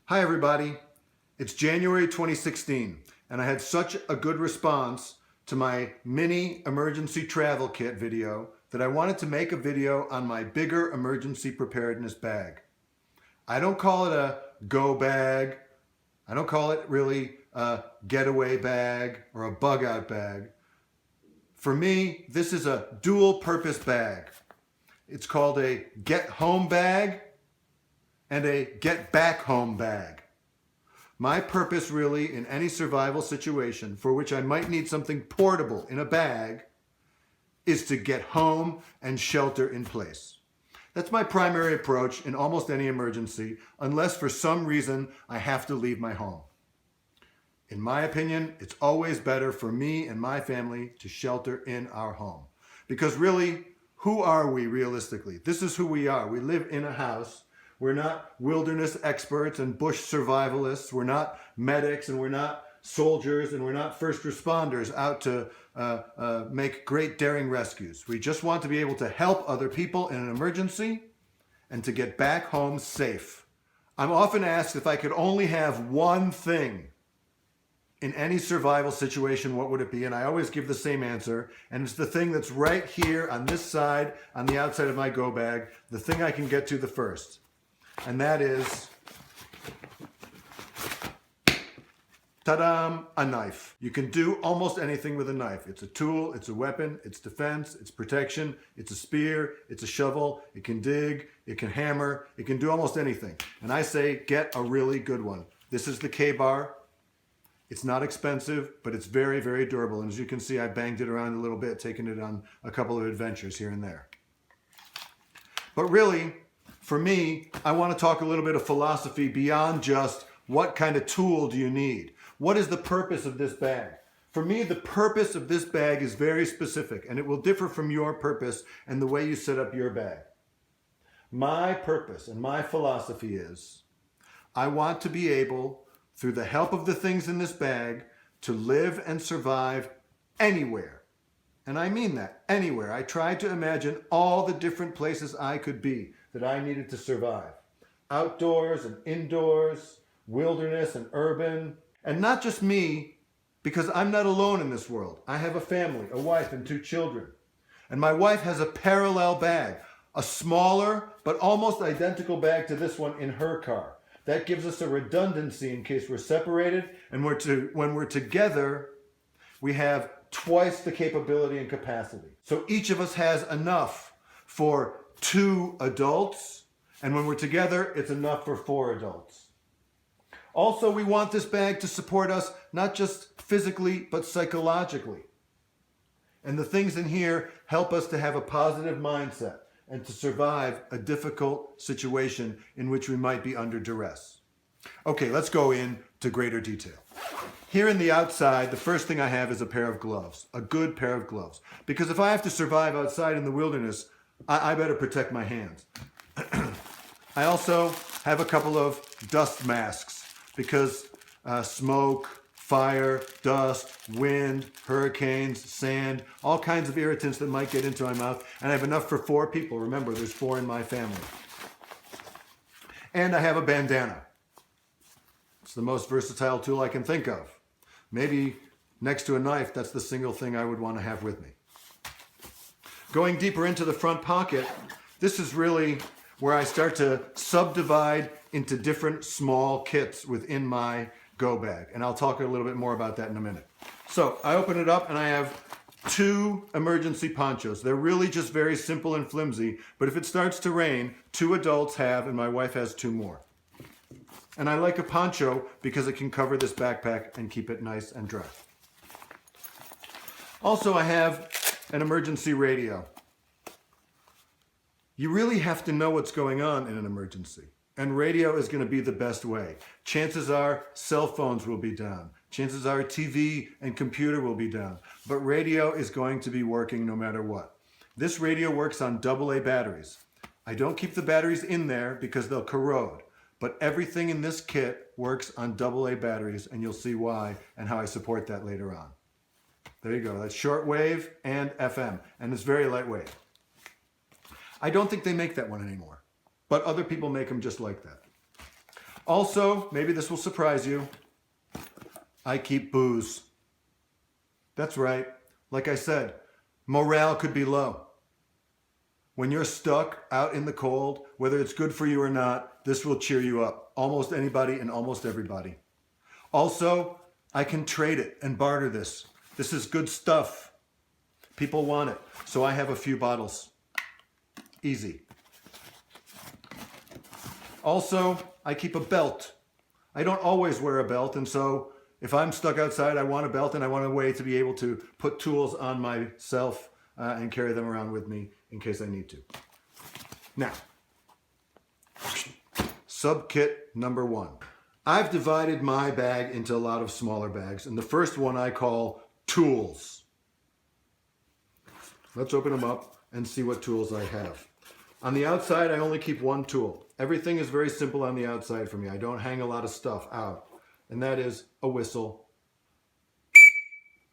Hi everybody, it's January 2016 and I had such a good response to my mini emergency travel kit video that I wanted to make a video on my bigger emergency preparedness bag. I don't call it a go bag, I don't call it really a getaway bag or a bug out bag. For me, this is a dual purpose bag. It's called a get home bag and a get back home bag. My purpose really in any survival situation for which I might need something portable in a bag is to get home and shelter in place. That's my primary approach in almost any emergency, unless for some reason I have to leave my home. In my opinion, it's always better for me and my family to shelter in our home. Because really, who are we realistically? This is who we are. We live in a house. We're not wilderness experts and bush survivalists. We're not medics and we're not soldiers and we're not first responders out to make great daring rescues. We just want to be able to help other people in an emergency and to get back home safe. I'm often asked if I could only have one thing in any survival situation, what would it be? And I always give the same answer. And it's the thing that's right here on this side, on the outside of my go bag, the thing I can get to the first. And that is, ta-da, a knife. You can do almost anything with a knife. It's a tool, it's a weapon, it's defense, it's protection, it's a spear, it's a shovel, it can dig, it can hammer, it can do almost anything. And I say, get a really good one. This is the K-bar. It's not expensive, but it's very, very durable. And as you can see, I banged it around a little bit, taking it on a couple of adventures here and there. But really, for me, I want to talk a little bit of philosophy beyond just what kind of tool do you need? What is the purpose of this bag? For me, the purpose of this bag is very specific, and it will differ from your purpose and the way you set up your bag. My purpose and my philosophy is I want to be able, through the help of the things in this bag, to live and survive anywhere. And I mean that, anywhere. I tried to imagine all the different places I could be that I needed to survive. Outdoors and indoors, wilderness and urban. And not just me, because I'm not alone in this world. I have a family, a wife and 2 children. And my wife has a parallel bag, a smaller but almost identical bag to this one in her car. That gives us a redundancy in case we're separated, and when we're together, we have twice the capability and capacity. So each of us has enough for 2 adults, and when we're together, it's enough for 4 adults. Also, we want this bag to support us not just physically, but psychologically. And the things in here help us to have a positive mindset and to survive a difficult situation in which we might be under duress. Okay, let's go into greater detail. Here in the outside, the first thing I have is a pair of gloves, a good pair of gloves. Because if I have to survive outside in the wilderness, I better protect my hands. I also have a couple of dust masks because smoke, fire, dust, wind, hurricanes, sand, all kinds of irritants that might get into my mouth. And I have enough for 4 people. Remember, there's 4 in my family. And I have a bandana. It's the most versatile tool I can think of. Maybe next to a knife, that's the single thing I would want to have with me. Going deeper into the front pocket, this is really where I start to subdivide into different small kits within my go bag. And I'll talk a little bit more about that in a minute. So I open it up and I have 2 emergency ponchos. They're really just very simple and flimsy, but if it starts to rain, 2 adults have and my wife has 2 more. And I like a poncho because it can cover this backpack and keep it nice and dry. Also, I have an emergency radio. You really have to know what's going on in an emergency. And radio is going to be the best way. Chances are cell phones will be down. Chances are TV and computer will be down. But radio is going to be working no matter what. This radio works on AA batteries. I don't keep the batteries in there because they'll corrode. But everything in this kit works on AA batteries, and you'll see why and how I support that later on. There you go. That's shortwave and FM, and it's very lightweight. I don't think they make that one anymore, but other people make them just like that. Also, maybe this will surprise you, I keep booze. That's right. Like I said, morale could be low. When you're stuck out in the cold, whether it's good for you or not, this will cheer you up. Almost anybody and almost everybody. Also, I can trade it and barter this. This is good stuff. People want it. So I have a few bottles. Easy. Also, I keep a belt. I don't always wear a belt, and so if I'm stuck outside, I want a belt and I want a way to be able to put tools on myself and carry them around with me in case I need to. Now, sub-kit number 1. I've divided my bag into a lot of smaller bags, and the first one I call tools. Let's open them up and see what tools I have. On the outside, I only keep one tool. Everything is very simple on the outside for me. I don't hang a lot of stuff out, and that is a whistle,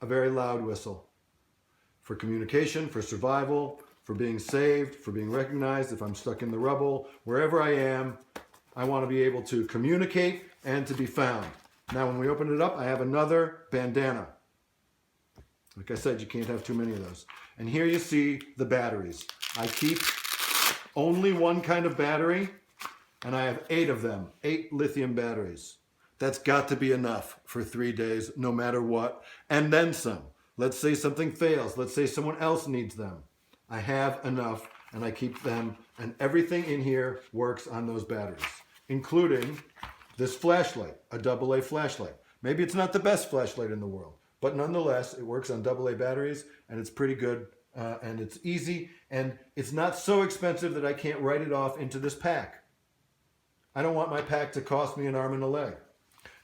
a very loud whistle. For communication, for survival, for being saved, for being recognized, if I'm stuck in the rubble, wherever I am, I want to be able to communicate and to be found. Now, when we open it up, I have another bandana. Like I said, you can't have too many of those. And here you see the batteries. I keep only one kind of battery, and I have 8 of them, 8 lithium batteries. That's got to be enough for 3 days, no matter what, and then some. Let's say something fails. Let's say someone else needs them. I have enough, and I keep them, and everything in here works on those batteries, including this flashlight, a AA flashlight. Maybe it's not the best flashlight in the world, but nonetheless, it works on AA batteries, and it's pretty good, and it's easy, and it's not so expensive that I can't write it off into this pack. I don't want my pack to cost me an arm and a leg.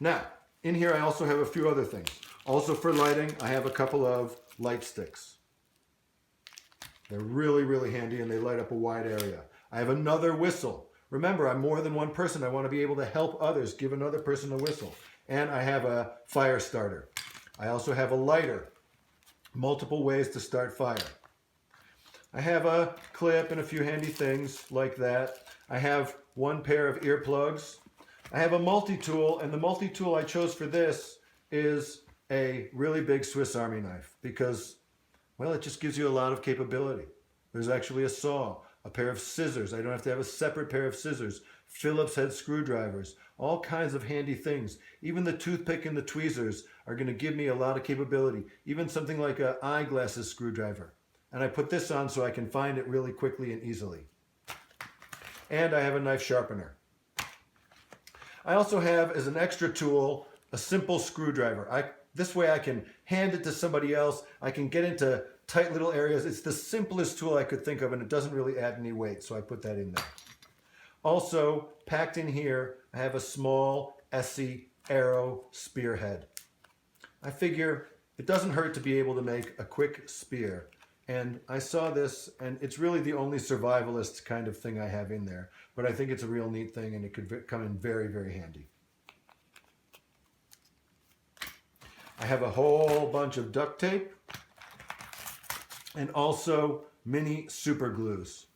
Now, in here I also have a few other things. Also for lighting, I have a couple of light sticks. They're really, really handy and they light up a wide area. I have another whistle. Remember, I'm more than one person. I want to be able to help others, give another person a whistle. And I have a fire starter. I also have a lighter. Multiple ways to start fire. I have a clip and a few handy things like that. I have one pair of earplugs. I have a multi-tool, and the multi-tool I chose for this is a really big Swiss Army knife because, well, it just gives you a lot of capability. There's actually a saw, a pair of scissors. I don't have to have a separate pair of scissors. Phillips head screwdrivers, all kinds of handy things. Even the toothpick and the tweezers are going to give me a lot of capability. Even something like an eyeglasses screwdriver. And I put this on so I can find it really quickly and easily. And I have a knife sharpener. I also have, as an extra tool, a simple screwdriver. This way I can hand it to somebody else. I can get into tight little areas. It's the simplest tool I could think of, and it doesn't really add any weight, so I put that in there. Also, packed in here, I have a small Essie arrow spearhead. I figure it doesn't hurt to be able to make a quick spear. And I saw this, and it's really the only survivalist kind of thing I have in there. But I think it's a real neat thing, and it could come in very, very handy. I have a whole bunch of duct tape, and also mini super glues.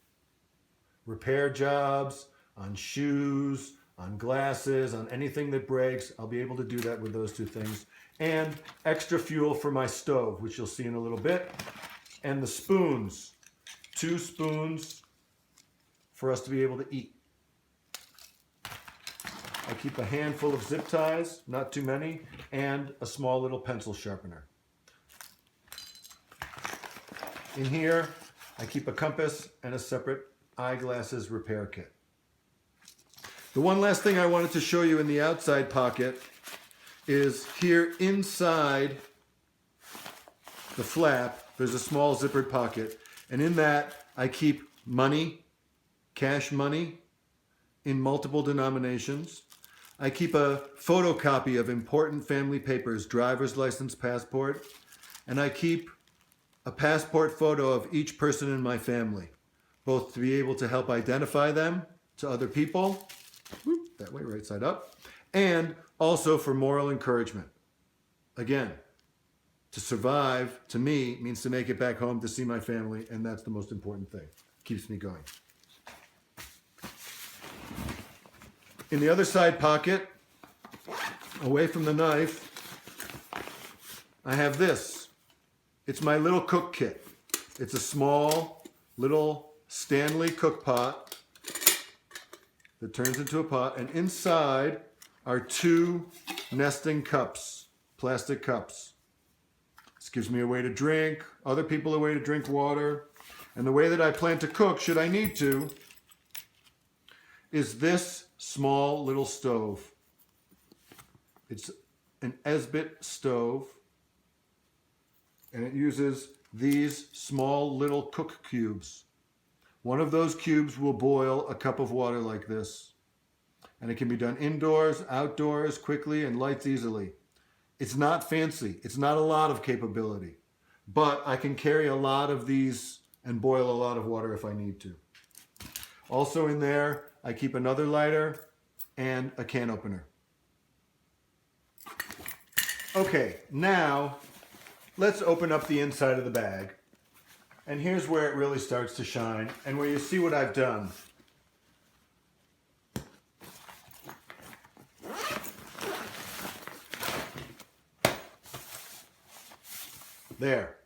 Repair jobs, on shoes, on glasses, on anything that breaks. I'll be able to do that with those 2 things. And extra fuel for my stove, which you'll see in a little bit. And the spoons, 2 spoons for us to be able to eat. I keep a handful of zip ties, not too many, and a small little pencil sharpener. In here, I keep a compass and a separate eyeglasses repair kit. The one last thing I wanted to show you in the outside pocket is here inside the flap, there's a small zippered pocket, and in that I keep money, cash money, in multiple denominations. I keep a photocopy of important family papers, driver's license, passport, and I keep a passport photo of each person in my family, both to be able to help identify them to other people, that way, right side up, and also for moral encouragement. Again, to survive, to me, means to make it back home to see my family, and that's the most important thing. Keeps me going. In the other side pocket, away from the knife, I have this. It's my little cook kit. It's a small little Stanley cook pot that turns into a pot, and inside are 2 nesting cups, plastic cups. This gives me a way to drink, other people a way to drink water, and the way that I plan to cook, should I need to, is this small little stove. It's an Esbit stove, and it uses these small little cook cubes. One of those cubes will boil a cup of water like this, and it can be done indoors, outdoors, quickly, and lights easily. It's not fancy. It's not a lot of capability, but I can carry a lot of these and boil a lot of water if I need to. Also in there, I keep another lighter and a can opener. Okay, now let's open up the inside of the bag. And here's where it really starts to shine and where you see what I've done. There.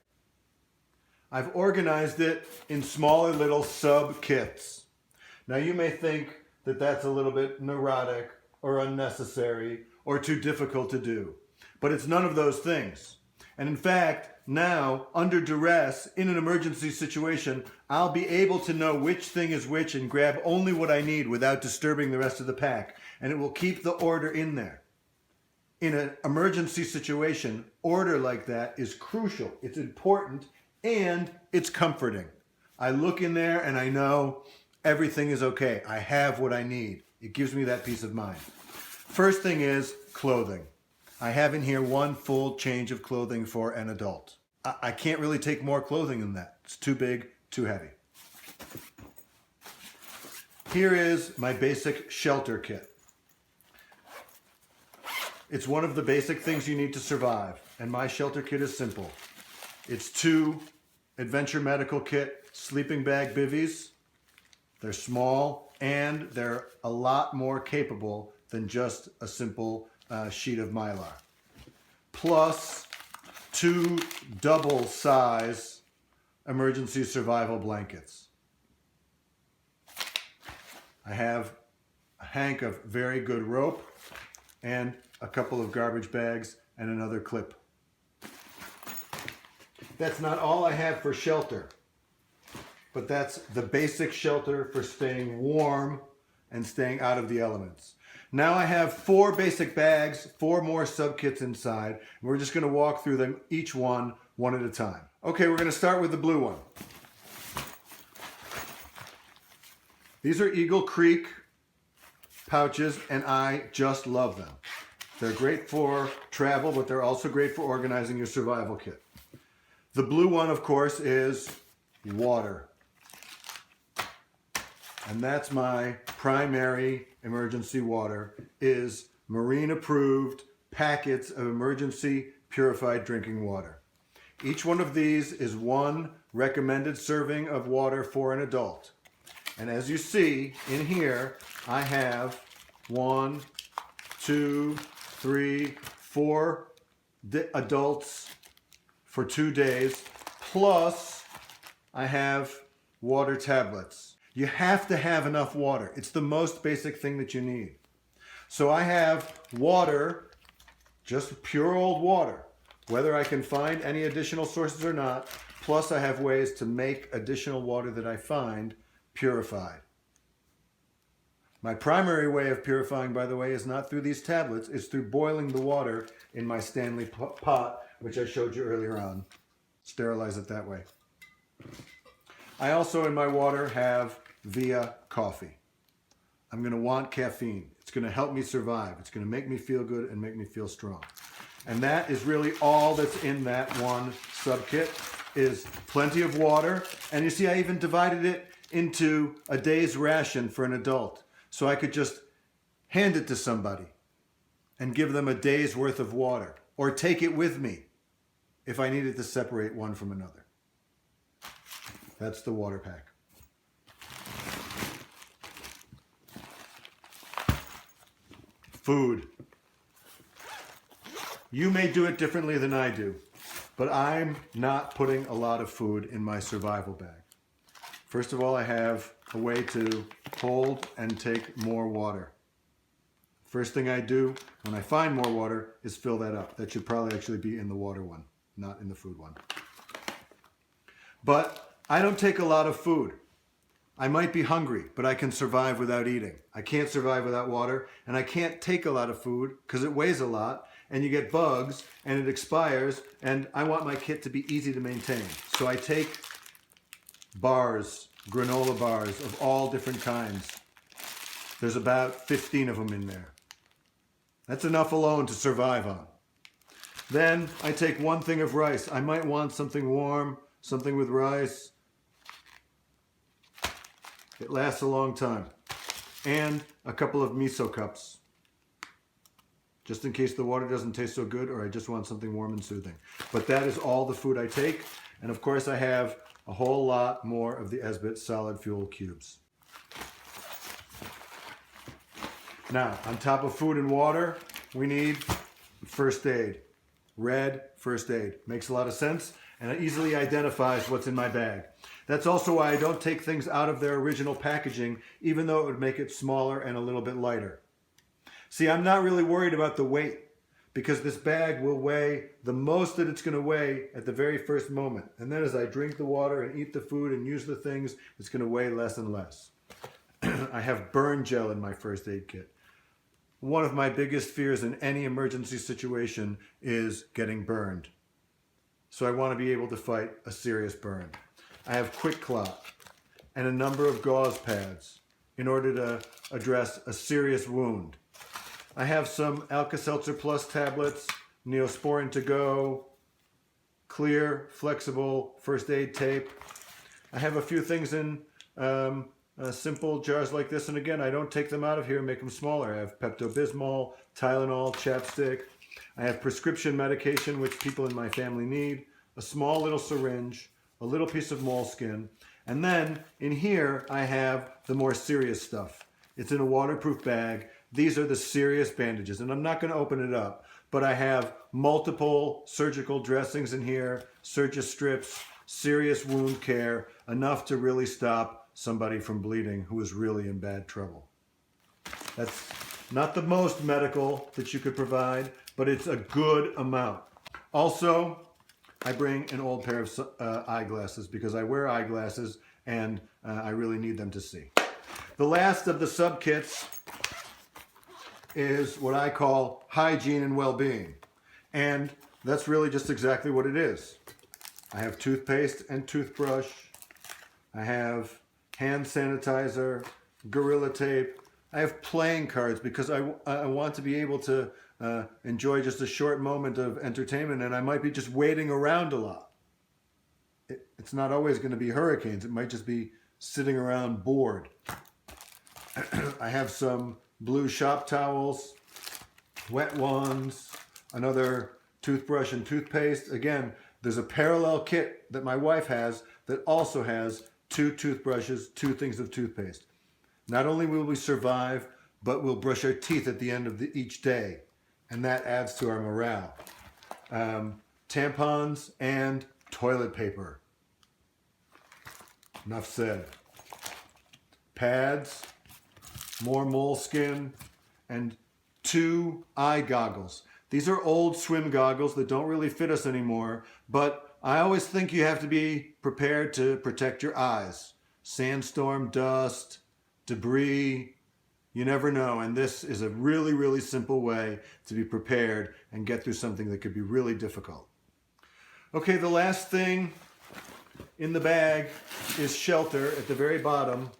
I've organized it in smaller little sub-kits. Now you may think that that's a little bit neurotic or unnecessary or too difficult to do, but it's none of those things. And in fact, now, under duress, in an emergency situation, I'll be able to know which thing is which and grab only what I need without disturbing the rest of the pack. And it will keep the order in there. In an emergency situation, order like that is crucial. It's important and it's comforting. I look in there and I know everything is okay. I have what I need. It gives me that peace of mind. First thing is clothing. I have in here 1 full change of clothing for an adult. I can't really take more clothing than that. It's too big, too heavy. Here is my basic shelter kit. It's one of the basic things you need to survive, and my shelter kit is simple. It's 2 Adventure Medical Kit sleeping bag bivvies. They're small, and they're a lot more capable than just a simple sheet of Mylar. Plus 2 double-size emergency survival blankets. I have a hank of very good rope and a couple of garbage bags and another clip. That's not all I have for shelter, but that's the basic shelter for staying warm and staying out of the elements. Now I have 4 basic bags, 4 more sub-kits inside, and we're just going to walk through them each one at a time. Okay, we're going to start with the blue one. These are Eagle Creek pouches, and I just love them. They're great for travel, but they're also great for organizing your survival kit. The blue one, of course, is water. And that's my primary emergency water, is marine approved packets of emergency purified drinking water. Each one of these is 1 recommended serving of water for an adult. And as you see in here, I have 1, 2, 3, 4 adults for 2 days, plus I have water tablets. You have to have enough water. It's the most basic thing that you need. So I have water, just pure old water, whether I can find any additional sources or not, plus I have ways to make additional water that I find purified. My primary way of purifying, by the way, is not through these tablets, it's through boiling the water in my Stanley pot, which I showed you earlier on. Sterilize it that way. I also in my water have Via coffee. I'm going to want caffeine. It's going to help me survive. It's going to make me feel good and make me feel strong. And that is really all that's in that 1 sub-kit, is plenty of water. And you see, I even divided it into a day's ration for an adult. So I could just hand it to somebody and give them a day's worth of water, or take it with me if I needed to separate one from another. That's the water pack. Food. You may do it differently than I do, but I'm not putting a lot of food in my survival bag. First of all, I have a way to hold and take more water. First thing I do when I find more water is fill that up. That should probably actually be in the water one, not in the food one. But I don't take a lot of food. I might be hungry, but I can survive without eating. I can't survive without water, and I can't take a lot of food because it weighs a lot, and you get bugs, and it expires, and I want my kit to be easy to maintain. So I take bars, granola bars of all different kinds. There's about 15 of them in there. That's enough alone to survive on. Then I take one thing of rice. I might want something warm, something with rice. It lasts a long time. And a couple of miso cups. Just in case the water doesn't taste so good or I just want something warm and soothing. But that is all the food I take. And of course I have a whole lot more of the Esbit solid fuel cubes. Now, on top of food and water, we need first aid. Red first aid. Makes a lot of sense and it easily identifies what's in my bag. That's also why I don't take things out of their original packaging, even though it would make it smaller and a little bit lighter. See, I'm not really worried about the weight because this bag will weigh the most that it's going to weigh at the very first moment. And then as I drink the water and eat the food and use the things, it's going to weigh less and less. I have burn gel in my first aid kit. One of my biggest fears in any emergency situation is getting burned. So I want to be able to fight a serious burn. I have Quick Clot and a number of gauze pads in order to address a serious wound. I have some Alka-Seltzer Plus tablets, Neosporin to go, clear, flexible first aid tape. I have a few things in simple jars like this, and again, I don't take them out of here and make them smaller. I have Pepto-Bismol, Tylenol, chapstick. I have prescription medication, which people in my family need, a small little syringe, a little piece of moleskin, and then in here I have the more serious stuff. It's in a waterproof bag. These are the serious bandages, and I'm not going to open it up, but I have multiple surgical dressings in here, Surgis strips, serious wound care, enough to really stop somebody from bleeding who is really in bad trouble. That's not the most medical that you could provide, but it's a good amount. Also, I bring an old pair of eyeglasses because I wear eyeglasses and I really need them to see. The last of the sub-kits is what I call hygiene and well-being. And that's really just exactly what it is. I have toothpaste and toothbrush. I have hand sanitizer, Gorilla Tape. I have playing cards because I want to be able to enjoy just a short moment of entertainment, and I might be just waiting around a lot. It's not always going to be hurricanes. It might just be sitting around bored. I have some blue shop towels, wet ones, another toothbrush and toothpaste. Again, there's a parallel kit that my wife has that also has 2 toothbrushes, 2 things of toothpaste. Not only will we survive, but we'll brush our teeth at the end of each day. And that adds to our morale. Tampons and toilet paper. Enough said. Pads, more moleskin, and 2 eye goggles. These are old swim goggles that don't really fit us anymore, but I always think you have to be prepared to protect your eyes. Sandstorm, dust, debris, you never know. And this is a really, really simple way to be prepared and get through something that could be really difficult. Okay, the last thing in the bag is shelter at the very bottom.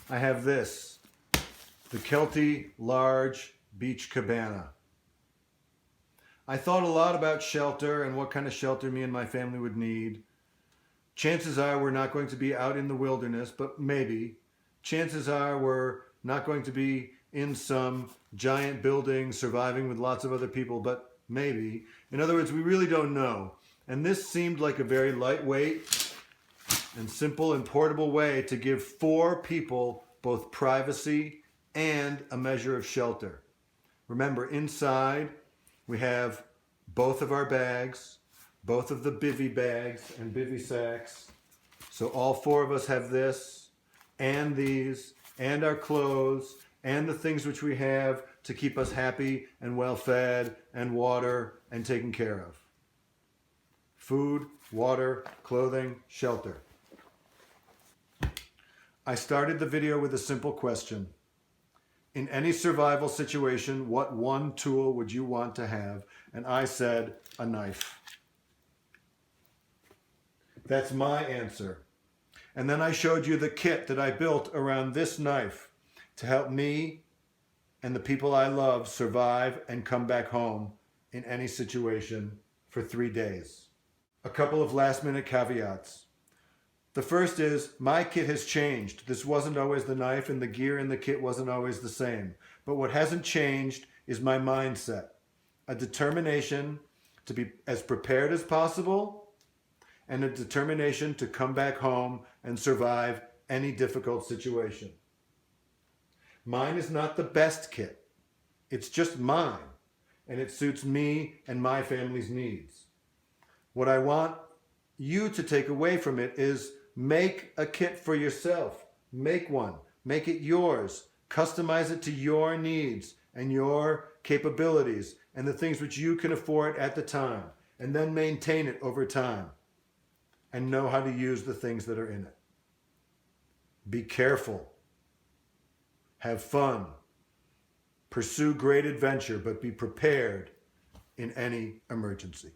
I have this, the Kelty Large Beach Cabana. I thought a lot about shelter and what kind of shelter me and my family would need. Chances are we're not going to be out in the wilderness, but maybe. Chances are we're not going to be in some giant building surviving with lots of other people, but maybe. In other words, we really don't know. And this seemed like a very lightweight and simple and portable way to give 4 people both privacy and a measure of shelter. Remember, inside we have both of our bags, both of the bivy bags and bivy sacks. So all four of us have this and these and our clothes and the things which we have to keep us happy and well fed and water and taken care of. Food, water, clothing, shelter. I started the video with a simple question. In any survival situation, what one tool would you want to have? And I said, a knife. That's my answer. And then I showed you the kit that I built around this knife to help me and the people I love survive and come back home in any situation for 3 days. A couple of last-minute caveats. The first is, my kit has changed. This wasn't always the knife, and the gear in the kit wasn't always the same. But what hasn't changed is my mindset. A determination to be as prepared as possible, and a determination to come back home and survive any difficult situation. Mine is not the best kit. It's just mine, and it suits me and my family's needs. What I want you to take away from it is make a kit for yourself. Make one. Make it yours. Customize it to your needs and your capabilities and the things which you can afford at the time. And then maintain it over time. And know how to use the things that are in it. Be careful. Have fun. Pursue great adventure, but be prepared in any emergency.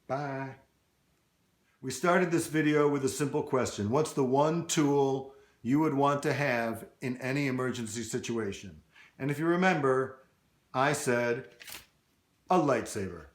Bye. We started this video with a simple question. What's the one tool you would want to have in any emergency situation? And if you remember, I said a lightsaber.